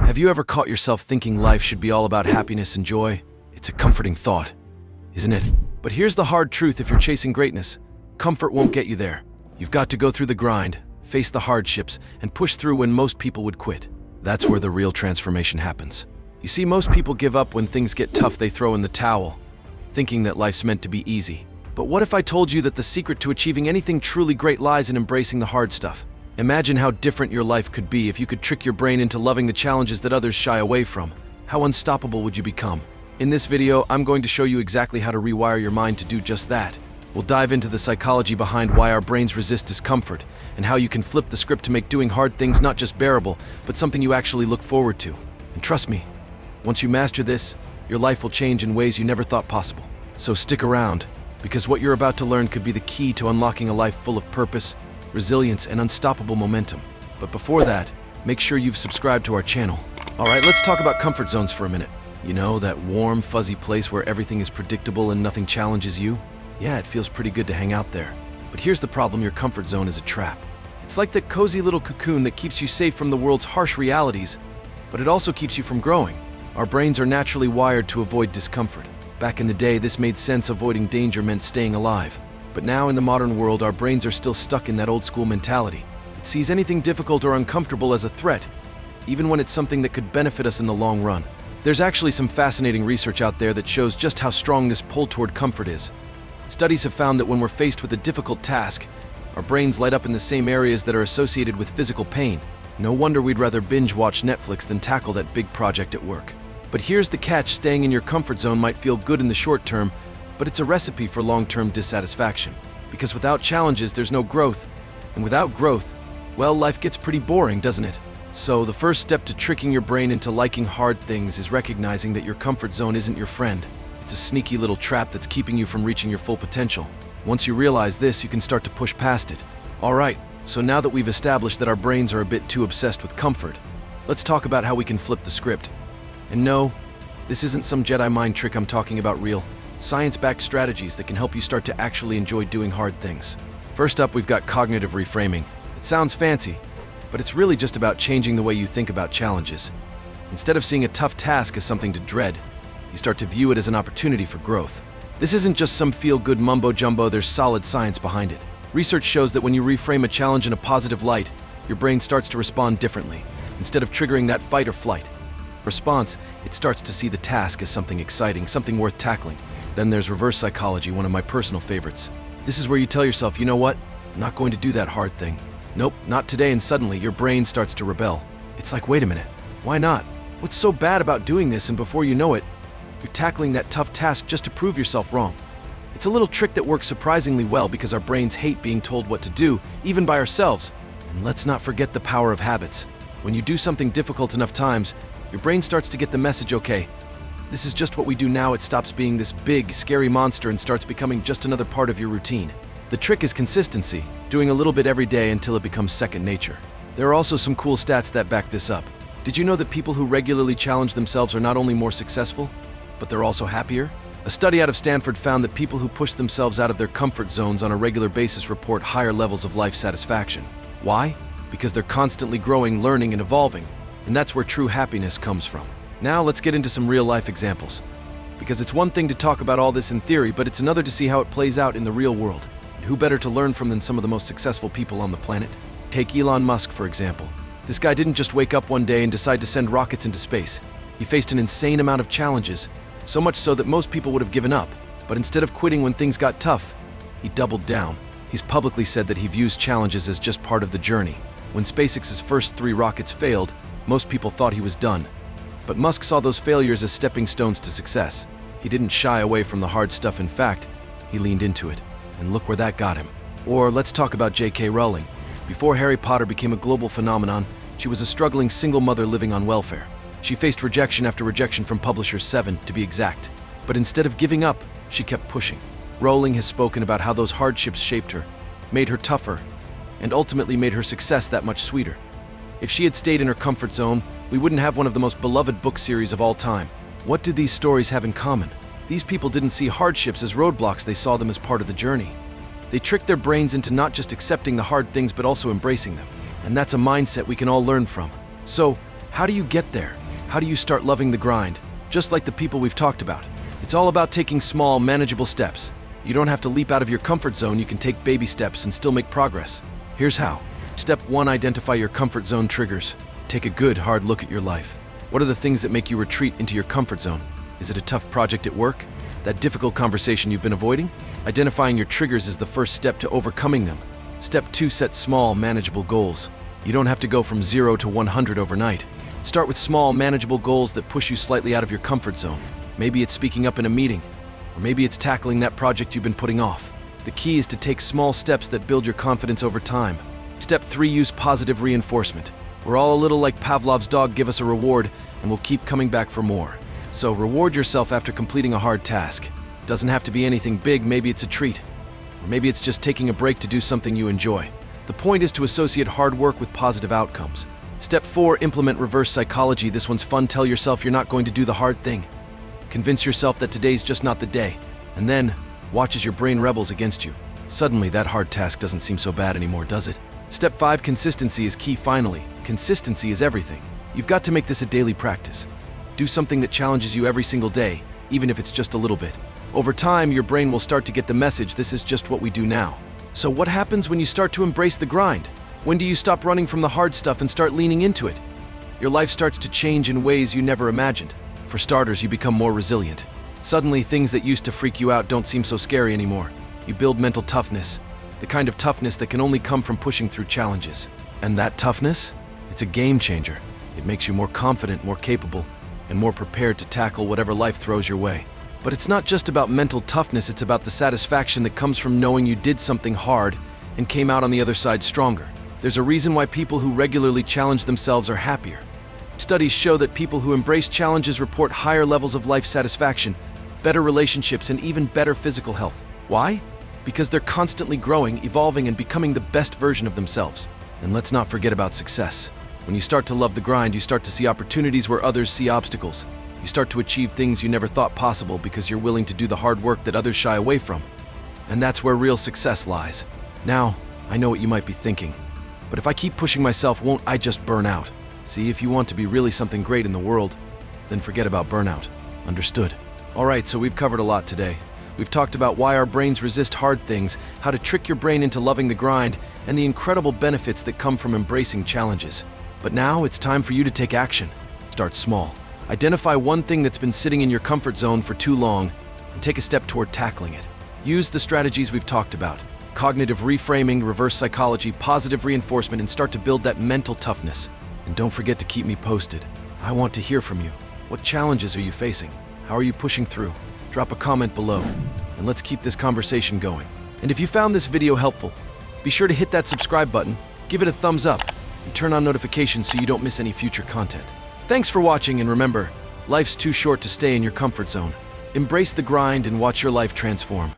Have you ever caught yourself thinking life should be all about happiness and joy? It's a comforting thought, isn't it? But here's the hard truth: if you're chasing greatness, comfort won't get you there. You've got to go through the grind, face the hardships, and push through when most people would quit. That's where the real transformation happens. You see, most people give up when things get tough. They throw in the towel, thinking that life's meant to be easy. But what if I told you that the secret to achieving anything truly great lies in embracing the hard stuff? Imagine how different your life could be if you could trick your brain into loving the challenges that others shy away from. How unstoppable would you become? In this video, I'm going to show you exactly how to rewire your mind to do just that. We'll dive into the psychology behind why our brains resist discomfort, and how you can flip the script to make doing hard things not just bearable, but something you actually look forward to. And trust me, once you master this, your life will change in ways you never thought possible. So stick around, because what you're about to learn could be the key to unlocking a life full of purpose, resilience, and unstoppable momentum. But before that, make sure you've subscribed to our channel. Alright, let's talk about comfort zones for a minute. You know, that warm, fuzzy place where everything is predictable and nothing challenges you? Yeah, it feels pretty good to hang out there. But here's the problem: your comfort zone is a trap. It's like that cozy little cocoon that keeps you safe from the world's harsh realities, but it also keeps you from growing. Our brains are naturally wired to avoid discomfort. Back in the day, this made sense. Avoiding danger meant staying alive. But now in the modern world, our brains are still stuck in that old school mentality. It sees anything difficult or uncomfortable as a threat, even when it's something that could benefit us in the long run. There's actually some fascinating research out there that shows just how strong this pull toward comfort is. Studies have found that when we're faced with a difficult task, our brains light up in the same areas that are associated with physical pain. No wonder we'd rather binge watch Netflix than tackle that big project at work. But here's the catch: staying in your comfort zone might feel good in the short term, but it's a recipe for long-term dissatisfaction. Because without challenges, there's no growth. And without growth, well, life gets pretty boring, doesn't it? So the first step to tricking your brain into liking hard things is recognizing that your comfort zone isn't your friend. It's a sneaky little trap that's keeping you from reaching your full potential. Once you realize this, you can start to push past it. Alright, so now that we've established that our brains are a bit too obsessed with comfort, let's talk about how we can flip the script. And no, this isn't some Jedi mind trick. I'm talking about real, science-backed strategies that can help you start to actually enjoy doing hard things. First up, we've got cognitive reframing. It sounds fancy, but it's really just about changing the way you think about challenges. Instead of seeing a tough task as something to dread, you start to view it as an opportunity for growth. This isn't just some feel-good mumbo-jumbo. There's solid science behind it. Research shows that when you reframe a challenge in a positive light, your brain starts to respond differently. Instead of triggering that fight or flight response, it starts to see the task as something exciting, something worth tackling. Then there's reverse psychology, one of my personal favorites. This is where you tell yourself, you know what? I'm not going to do that hard thing. Nope, not today. And suddenly your brain starts to rebel. It's like, wait a minute, why not? What's so bad about doing this? And before you know it, you're tackling that tough task just to prove yourself wrong. It's a little trick that works surprisingly well because our brains hate being told what to do, even by ourselves. And let's not forget the power of habits. When you do something difficult enough times, your brain starts to get the message: okay, this is just what we do now. It stops being this big, scary monster and starts becoming just another part of your routine. The trick is consistency, doing a little bit every day until it becomes second nature. There are also some cool stats that back this up. Did you know that people who regularly challenge themselves are not only more successful, but they're also happier? A study out of Stanford found that people who push themselves out of their comfort zones on a regular basis report higher levels of life satisfaction. Why? Because they're constantly growing, learning, and evolving. And that's where true happiness comes from. Now let's get into some real-life examples. Because it's one thing to talk about all this in theory, but it's another to see how it plays out in the real world. And who better to learn from than some of the most successful people on the planet? Take Elon Musk, for example. This guy didn't just wake up one day and decide to send rockets into space. He faced an insane amount of challenges, so much so that most people would have given up. But instead of quitting when things got tough, he doubled down. He's publicly said that he views challenges as just part of the journey. When SpaceX's first 3 rockets failed, most people thought he was done. But Musk saw those failures as stepping stones to success. He didn't shy away from the hard stuff. In fact, he leaned into it. And look where that got him. Or let's talk about J.K. Rowling. Before Harry Potter became a global phenomenon, she was a struggling single mother living on welfare. She faced rejection after rejection from publishers, 7 to be exact. But instead of giving up, she kept pushing. Rowling has spoken about how those hardships shaped her, made her tougher, and ultimately made her success that much sweeter. If she had stayed in her comfort zone, we wouldn't have one of the most beloved book series of all time. What do these stories have in common? These people didn't see hardships as roadblocks, they saw them as part of the journey. They tricked their brains into not just accepting the hard things but also embracing them. And that's a mindset we can all learn from. So, How do you get there? How do you start loving the grind? Just like the people we've talked about. It's all about taking small, manageable steps. You don't have to leap out of your comfort zone, you can take baby steps and still make progress. Here's how. Step 1, identify your comfort zone triggers. Take a good, hard look at your life. What are the things that make you retreat into your comfort zone? Is it a tough project at work? That difficult conversation you've been avoiding? Identifying your triggers is the first step to overcoming them. Step 2, set small, manageable goals. You don't have to go from 0 to 100 overnight. Start with small, manageable goals that push you slightly out of your comfort zone. Maybe it's speaking up in a meeting, or maybe it's tackling that project you've been putting off. The key is to take small steps that build your confidence over time. Step 3, use positive reinforcement. We're all a little like Pavlov's dog, give us a reward, and we'll keep coming back for more. So reward yourself after completing a hard task. It doesn't have to be anything big, maybe it's a treat. Or maybe it's just taking a break to do something you enjoy. The point is to associate hard work with positive outcomes. Step 4, implement reverse psychology. This one's fun. Tell yourself you're not going to do the hard thing. Convince yourself that today's just not the day. And then, watch as your brain rebels against you. Suddenly, that hard task doesn't seem so bad anymore, does it? Step 5, consistency is key. Finally, consistency is everything. You've got to make this a daily practice. Do something that challenges you every single day, even if it's just a little bit. Over time, your brain will start to get the message this is just what we do now. So what happens when you start to embrace the grind? When do you stop running from the hard stuff and start leaning into it? Your life starts to change in ways you never imagined. For starters, you become more resilient. Suddenly, things that used to freak you out don't seem so scary anymore. You build mental toughness, the kind of toughness that can only come from pushing through challenges. And that toughness? It's a game changer. It makes you more confident, more capable, and more prepared to tackle whatever life throws your way. But it's not just about mental toughness, it's about the satisfaction that comes from knowing you did something hard and came out on the other side stronger. There's a reason why people who regularly challenge themselves are happier. Studies show that people who embrace challenges report higher levels of life satisfaction, better relationships, and even better physical health. Why? Because they're constantly growing, evolving, and becoming the best version of themselves. And let's not forget about success. When you start to love the grind, you start to see opportunities where others see obstacles. You start to achieve things you never thought possible because you're willing to do the hard work that others shy away from. And that's where real success lies. Now, I know what you might be thinking. But if I keep pushing myself, won't I just burn out? See, if you want to be really something great in the world, then forget about burnout. Understood? Alright, so we've covered a lot today. We've talked about why our brains resist hard things, how to trick your brain into loving the grind, and the incredible benefits that come from embracing challenges. But now it's time for you to take action. Start small. Identify one thing that's been sitting in your comfort zone for too long and take a step toward tackling it. Use the strategies we've talked about: cognitive reframing, reverse psychology, positive reinforcement, and start to build that mental toughness. And don't forget to keep me posted. I want to hear from you. What challenges are you facing? How are you pushing through? Drop a comment below, and let's keep this conversation going. And if you found this video helpful, be sure to hit that subscribe button, give it a thumbs up, and turn on notifications so you don't miss any future content. Thanks for watching, and remember, life's too short to stay in your comfort zone. Embrace the grind and watch your life transform.